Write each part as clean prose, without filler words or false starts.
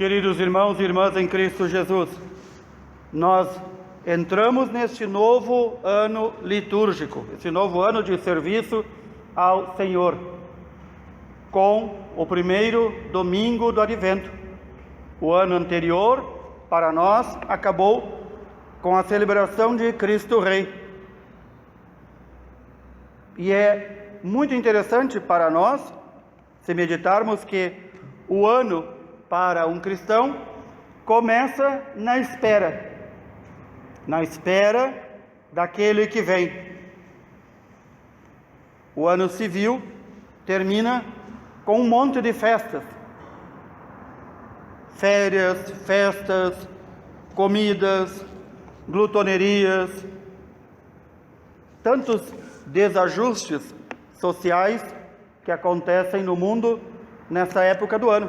Queridos irmãos e irmãs em Cristo Jesus, nós entramos neste novo ano litúrgico, esse novo ano de serviço ao Senhor, com o primeiro domingo do Advento. O ano anterior, para nós, acabou com a celebração de Cristo Rei. E é muito interessante para nós, se meditarmos que o ano para um cristão começa na espera daquele que vem. O ano civil termina com um monte de festas, férias, festas, comidas, glutonerias, tantos desajustes sociais que acontecem no mundo nessa época do ano.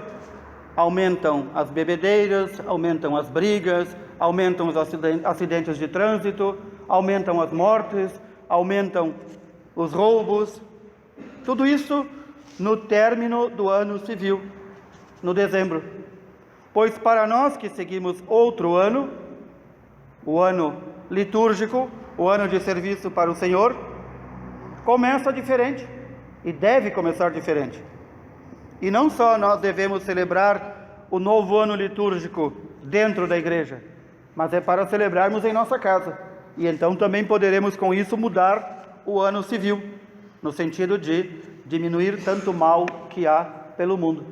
Aumentam as bebedeiras, aumentam as brigas, aumentam os acidentes de trânsito, aumentam as mortes, aumentam os roubos. Tudo isso no término do ano civil, no dezembro. Pois para nós que seguimos outro ano, o ano litúrgico, o ano de serviço para o Senhor, começa diferente e deve começar diferente. E não só nós devemos celebrar o novo ano litúrgico dentro da igreja, mas é para celebrarmos em nossa casa. E então também poderemos com isso mudar o ano civil, no sentido de diminuir tanto mal que há pelo mundo.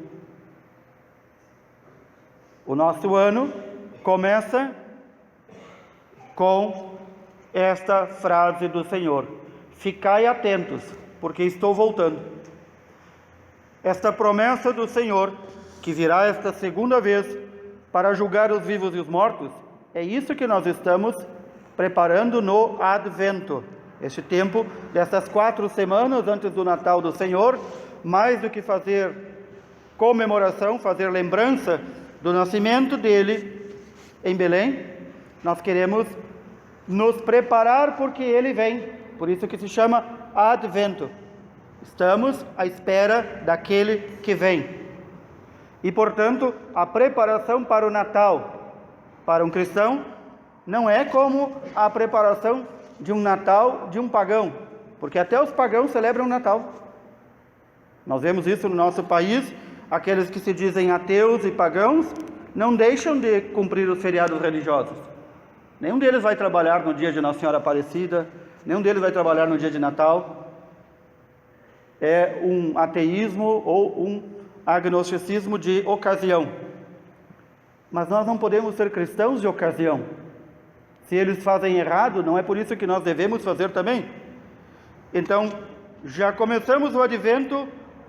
O nosso ano começa com esta frase do Senhor: ficai atentos, porque estou voltando. Esta promessa do Senhor, que virá esta segunda vez para julgar os vivos e os mortos, é isso que nós estamos preparando no Advento. Este tempo, dessas 4 semanas antes do Natal do Senhor, mais do que fazer comemoração, fazer lembrança do nascimento dele em Belém, nós queremos nos preparar porque ele vem. Por isso que se chama Advento. Estamos à espera daquele que vem. E, portanto, a preparação para o Natal, para um cristão, não é como a preparação de um Natal de um pagão, porque até os pagãos celebram o Natal. Nós vemos isso no nosso país. Aqueles que se dizem ateus e pagãos não deixam de cumprir os feriados religiosos. Nenhum deles vai trabalhar no dia de Nossa Senhora Aparecida, nenhum deles vai trabalhar no dia de Natal. É um ateísmo ou um agnosticismo de ocasião. Mas nós não podemos ser cristãos de ocasião. Se eles fazem errado, não é por isso que nós devemos fazer também. Então, já começamos o Advento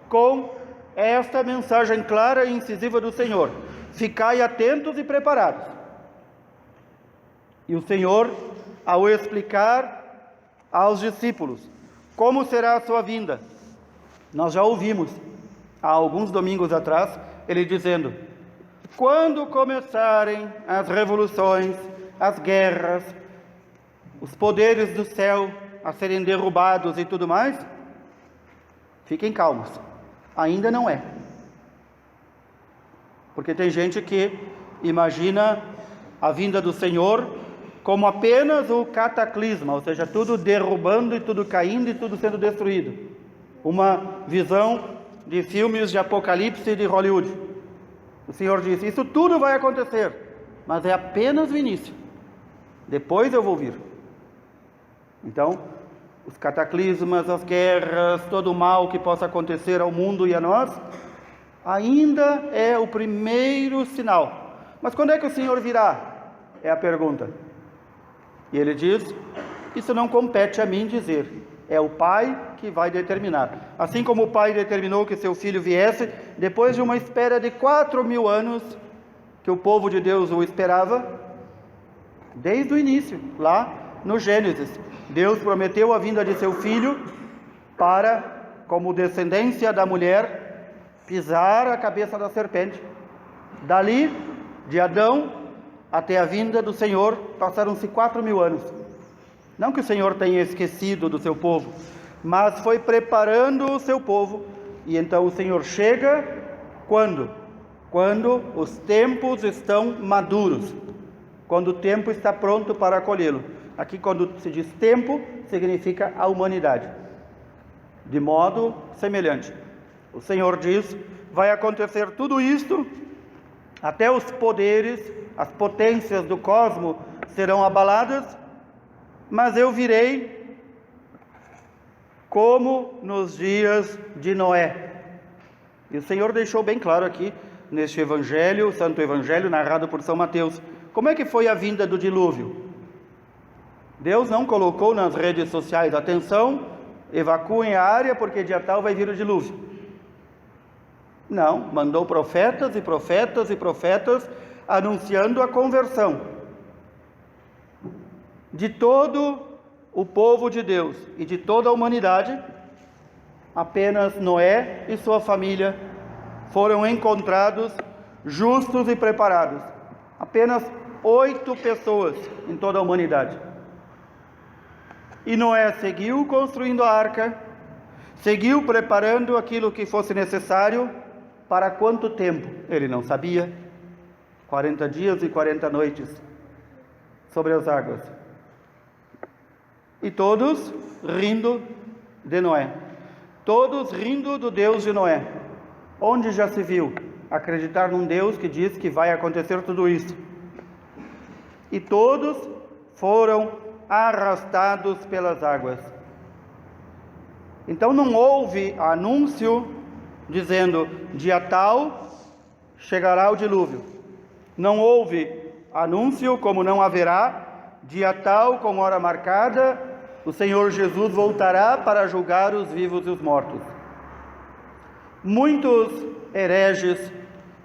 com esta mensagem clara e incisiva do Senhor: ficai atentos e preparados. E o Senhor, ao explicar aos discípulos como será a sua vinda, nós já ouvimos há alguns domingos atrás ele dizendo: quando começarem as revoluções, as guerras, os poderes do céu a serem derrubados e tudo mais, fiquem calmos, ainda não é. Porque tem gente que imagina a vinda do Senhor como apenas o cataclisma, ou seja, tudo derrubando e tudo caindo e tudo sendo destruído. Uma visão de filmes de apocalipse de Hollywood. O Senhor disse: isso tudo vai acontecer, mas é apenas o início. Depois eu vou vir. Então, os cataclismas, as guerras, todo o mal que possa acontecer ao mundo e a nós, ainda é o primeiro sinal. Mas quando é que o Senhor virá? É a pergunta. E ele diz: isso não compete a mim dizer. É o Pai que vai determinar. Assim como o Pai determinou que seu Filho viesse, depois de uma espera de 4.000 anos, que o povo de Deus o esperava, desde o início, lá no Gênesis, Deus prometeu a vinda de seu Filho para, como descendência da mulher, pisar a cabeça da serpente. Dali, de Adão até a vinda do Senhor, passaram-se 4.000 anos. Não que o Senhor tenha esquecido do seu povo, mas foi preparando o seu povo. E então o Senhor chega quando? quando os tempos estão maduros, quando o tempo está pronto para colhê-lo. Aqui, quando se diz tempo, significa a humanidade. De modo semelhante, o Senhor diz: vai acontecer tudo isto, até os poderes, as potências do cosmos serão abaladas, mas eu virei como nos dias de Noé. E o Senhor deixou bem claro aqui, neste Evangelho, o Santo Evangelho, narrado por São Mateus, como é que foi a vinda do dilúvio. Deus não colocou nas redes sociais: atenção, evacuem a área porque dia tal vai vir o dilúvio. Não, mandou profetas e profetas e profetas anunciando a conversão de todo o povo de Deus e de toda a humanidade. Apenas Noé e sua família foram encontrados justos e preparados. Apenas 8 pessoas em toda a humanidade. E Noé seguiu construindo a arca, seguiu preparando aquilo que fosse necessário. Para quanto tempo? Ele não sabia. 40 dias e 40 noites sobre as águas. E todos rindo de Noé. Todos rindo do Deus de Noé. Onde já se viu acreditar num Deus que diz que vai acontecer tudo isso? E todos foram arrastados pelas águas. Então não houve anúncio dizendo: dia tal chegará o dilúvio. Não houve anúncio, como não haverá, dia tal, com hora marcada, o Senhor Jesus voltará para julgar os vivos e os mortos. Muitos hereges,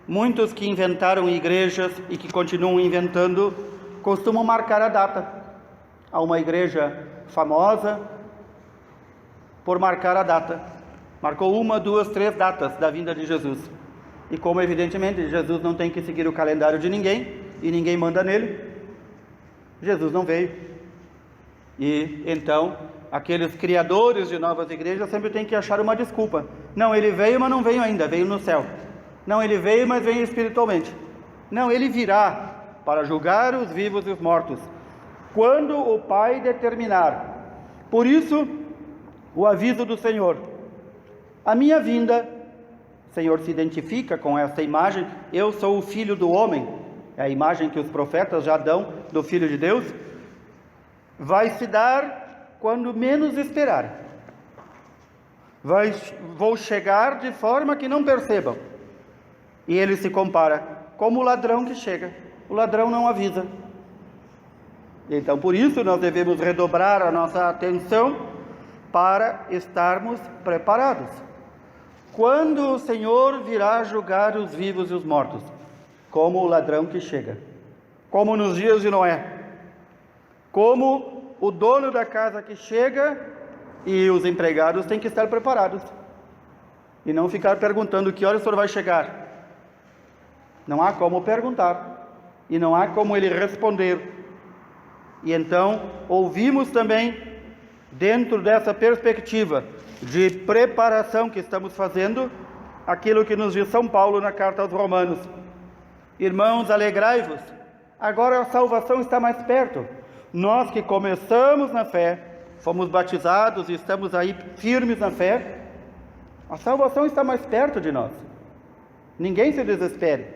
muitos que inventaram igrejas e que continuam inventando, costumam marcar a data. Há uma igreja famosa por marcar a data. Marcou 1, 2, 3 datas da vinda de Jesus. E como evidentemente Jesus não tem que seguir o calendário de ninguém, e ninguém manda nele, Jesus não veio. E então, aqueles criadores de novas igrejas sempre têm que achar uma desculpa. Não, ele veio, mas não veio ainda, veio no céu. Não, ele veio, mas veio espiritualmente. Não, ele virá para julgar os vivos e os mortos, quando o Pai determinar. Por isso, o aviso do Senhor: a minha vinda. O Senhor se identifica com essa imagem: eu sou o Filho do homem, é a imagem que os profetas já dão do Filho de Deus. Vai se dar quando menos esperar. Vou chegar de forma que não percebam. E ele se compara como o ladrão que chega. O ladrão não avisa. Então, por isso, nós devemos redobrar a nossa atenção para estarmos preparados. Quando o Senhor virá julgar os vivos e os mortos? Como o ladrão que chega. Como nos dias de Noé. Como o dono da casa que chega, e os empregados têm que estar preparados. E não ficar perguntando que hora o senhor vai chegar. Não há como perguntar. E não há como ele responder. E então, ouvimos também, dentro dessa perspectiva de preparação que estamos fazendo, aquilo que nos diz São Paulo na carta aos Romanos: irmãos, alegrai-vos, agora a salvação está mais perto. Nós que começamos na fé, fomos batizados e estamos aí firmes na fé, a salvação está mais perto de nós. Ninguém se desespere.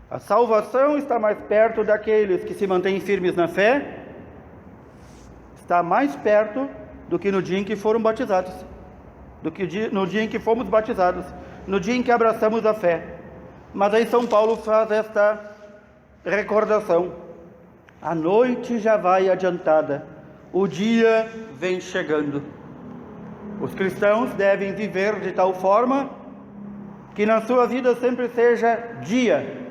A salvação está mais perto daqueles que se mantêm firmes na fé, está mais perto do que no dia em que foram batizados, do que no dia em que fomos batizados, no dia em que abraçamos a fé. Mas aí São Paulo faz esta recordação: a noite já vai adiantada, o dia vem chegando. Os cristãos devem viver de tal forma que na sua vida sempre seja dia.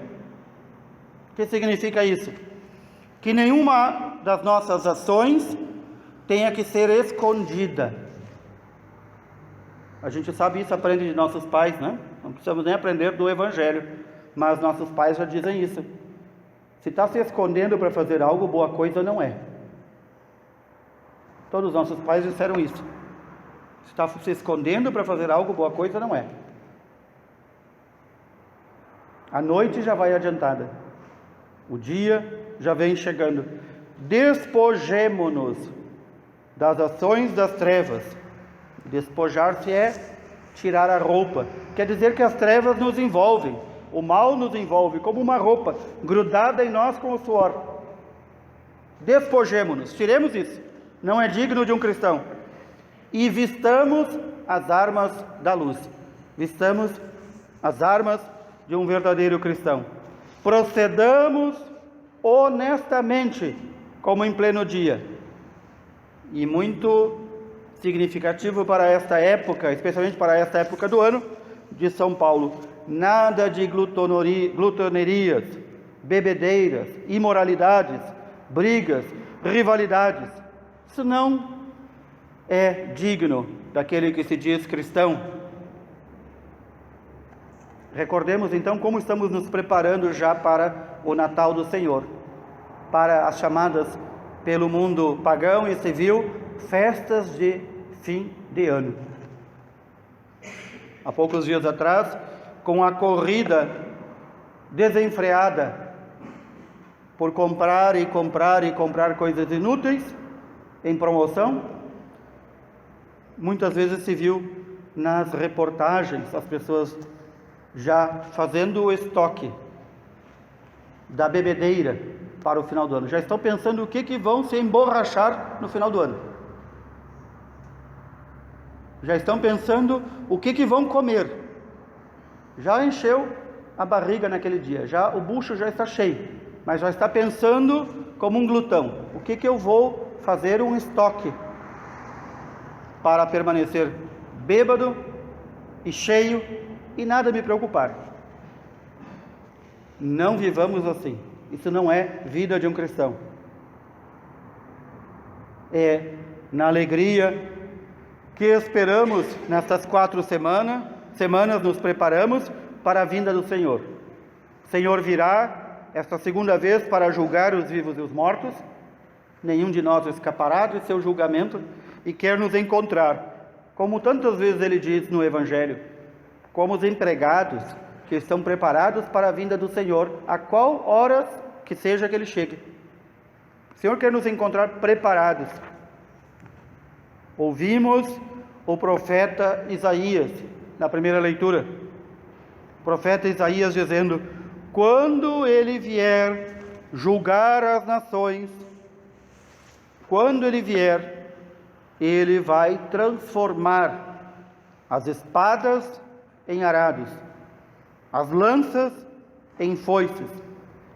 O que significa isso? Que nenhuma das nossas ações tenha que ser escondida. A gente sabe isso, aprende de nossos pais, né? Não precisamos nem aprender do Evangelho, mas nossos pais já dizem isso. Se está se escondendo para fazer algo, boa coisa não é. Todos os nossos pais disseram isso. Se está se escondendo para fazer algo, boa coisa não é. A noite já vai adiantada, o dia já vem chegando. Despojemo-nos das ações das trevas. Despojar-se é tirar a roupa, quer dizer que as trevas nos envolvem, o mal nos envolve como uma roupa, grudada em nós com o suor. Despojemo-nos, tiremos isso, não é digno de um cristão, e vistamos as armas da luz, vistamos as armas de um verdadeiro cristão. Procedamos honestamente, como em pleno dia. E muito significativo para esta época, especialmente para esta época do ano, de São Paulo: nada de glutonerias, bebedeiras, imoralidades, brigas, rivalidades. Isso não é digno daquele que se diz cristão. Recordemos então como estamos nos preparando já para o Natal do Senhor, para as chamadas pelo mundo pagão e civil festas de fim de ano. Há poucos dias atrás, com a corrida desenfreada por comprar e comprar e comprar coisas inúteis em promoção, muitas vezes se viu nas reportagens as pessoas já fazendo o estoque da bebedeira para o final do ano. Já estão pensando o que vão se emborrachar no final do ano. Já estão pensando o que vão comer. Já encheu a barriga naquele dia, já o bucho já está cheio, mas já está pensando como um glutão. O que eu vou fazer um estoque para permanecer bêbado e cheio e nada me preocupar. Não vivamos assim. Isso não é vida de um cristão. É na alegria que esperamos nestas 4 semanas nos preparamos para a vinda do Senhor. O Senhor virá esta segunda vez para julgar os vivos e os mortos. Nenhum de nós escapará de seu julgamento e quer nos encontrar, como tantas vezes ele diz no Evangelho, como os empregados que estão preparados para a vinda do Senhor, a qual hora que seja que ele chegue. O Senhor quer nos encontrar preparados. Ouvimos o profeta Isaías na primeira leitura. O profeta Isaías dizendo: quando ele vier julgar as nações, quando ele vier, ele vai transformar as espadas em arados, as lanças em foices,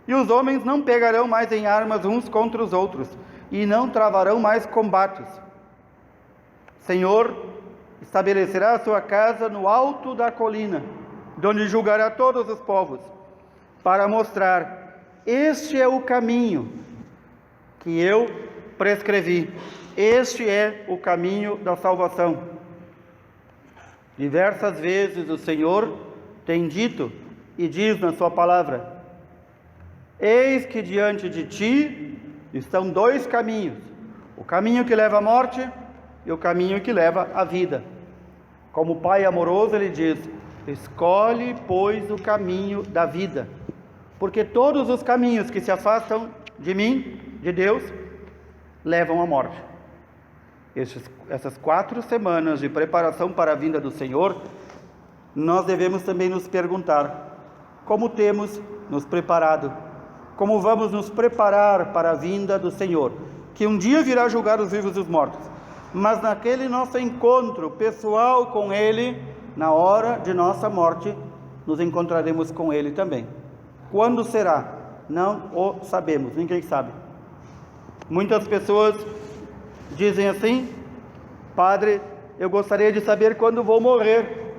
e os homens não pegarão mais em armas uns contra os outros, e não travarão mais combates. Senhor estabelecerá a sua casa no alto da colina, de onde julgará todos os povos, para mostrar: este é o caminho que eu prescrevi, este é o caminho da salvação. Diversas vezes o Senhor tem dito e diz na sua palavra: eis que diante de ti estão 2 caminhos, o caminho que leva à morte e o caminho que leva à vida. Como Pai amoroso, ele diz: escolhe, pois, o caminho da vida, porque todos os caminhos que se afastam de mim, de Deus, levam à morte. Essas 4 semanas de preparação para a vinda do Senhor, nós devemos também nos perguntar: como temos nos preparado? Como vamos nos preparar para a vinda do Senhor, que um dia virá julgar os vivos e os mortos? Mas naquele nosso encontro pessoal com Ele, na hora de nossa morte, nos encontraremos com Ele também. Quando será? Não o sabemos, ninguém sabe. Muitas pessoas dizem assim: padre, eu gostaria de saber quando vou morrer,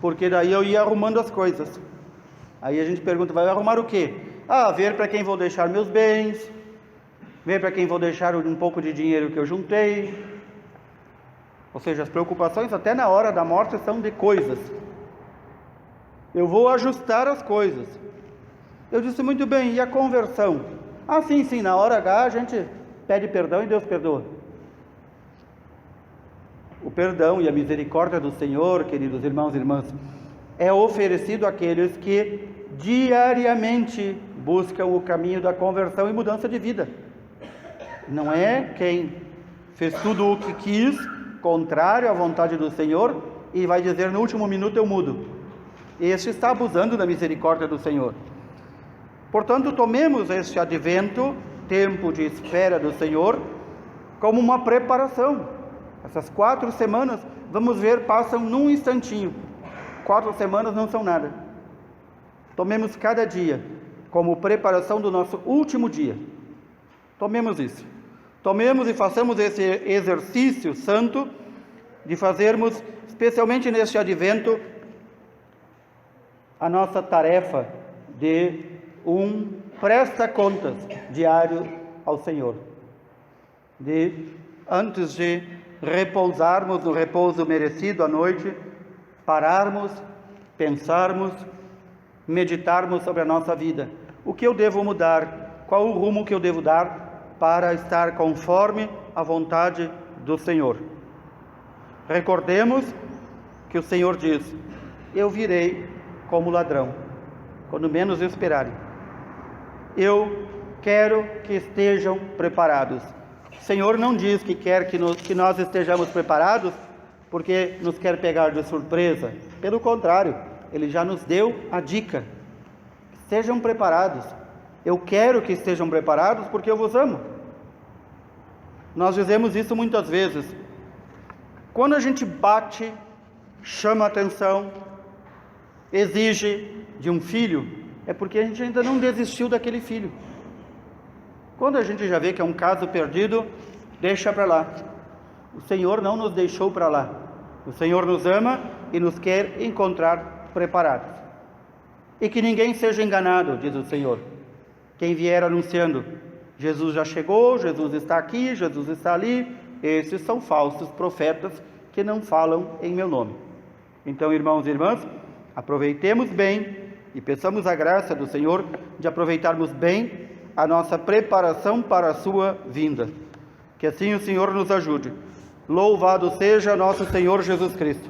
porque daí eu ia arrumando as coisas. Aí a gente pergunta: vai arrumar o quê? Ver para quem vou deixar meus bens, ver para quem vou deixar um pouco de dinheiro que eu juntei. Ou seja, as preocupações até na hora da morte são de coisas. Eu vou ajustar as coisas. Eu disse: muito bem, e a conversão? Sim, na hora H a gente pede perdão e Deus perdoa. O perdão e a misericórdia do Senhor, queridos irmãos e irmãs, é oferecido àqueles que diariamente buscam o caminho da conversão e mudança de vida. Não é quem fez tudo o que quis, contrário à vontade do Senhor, e vai dizer no último minuto eu mudo. Este está abusando da misericórdia do Senhor. Portanto, tomemos este advento, tempo de espera do Senhor, como uma preparação. Essas 4 semanas, vamos ver, passam num instantinho. 4 semanas não são nada. Tomemos cada dia como preparação do nosso último dia. Tomemos isso. Tomemos e façamos esse exercício santo de fazermos, especialmente neste advento, a nossa tarefa de presta-contas diário ao Senhor. Antes de repousarmos no repouso merecido à noite, pararmos, pensarmos, meditarmos sobre a nossa vida. O que eu devo mudar? Qual o rumo que eu devo dar para estar conforme a vontade do Senhor? Recordemos que o Senhor diz: eu virei como ladrão, quando menos esperarem. Eu quero que estejam preparados. O Senhor não diz que quer que nós estejamos preparados porque nos quer pegar de surpresa. Pelo contrário, Ele já nos deu a dica. Estejam preparados. Eu quero que estejam preparados porque eu vos amo. Nós dizemos isso muitas vezes. Quando a gente bate, chama atenção, exige de um filho, é porque a gente ainda não desistiu daquele filho. Quando a gente já vê que é um caso perdido, deixa para lá. O Senhor não nos deixou para lá. O Senhor nos ama e nos quer encontrar preparados. E que ninguém seja enganado, diz o Senhor. Quem vier anunciando, Jesus já chegou, Jesus está aqui, Jesus está ali, esses são falsos profetas que não falam em meu nome. Então, irmãos e irmãs, aproveitemos bem e peçamos a graça do Senhor de aproveitarmos bem a nossa preparação para a sua vinda. Que assim o Senhor nos ajude. Louvado seja nosso Senhor Jesus Cristo.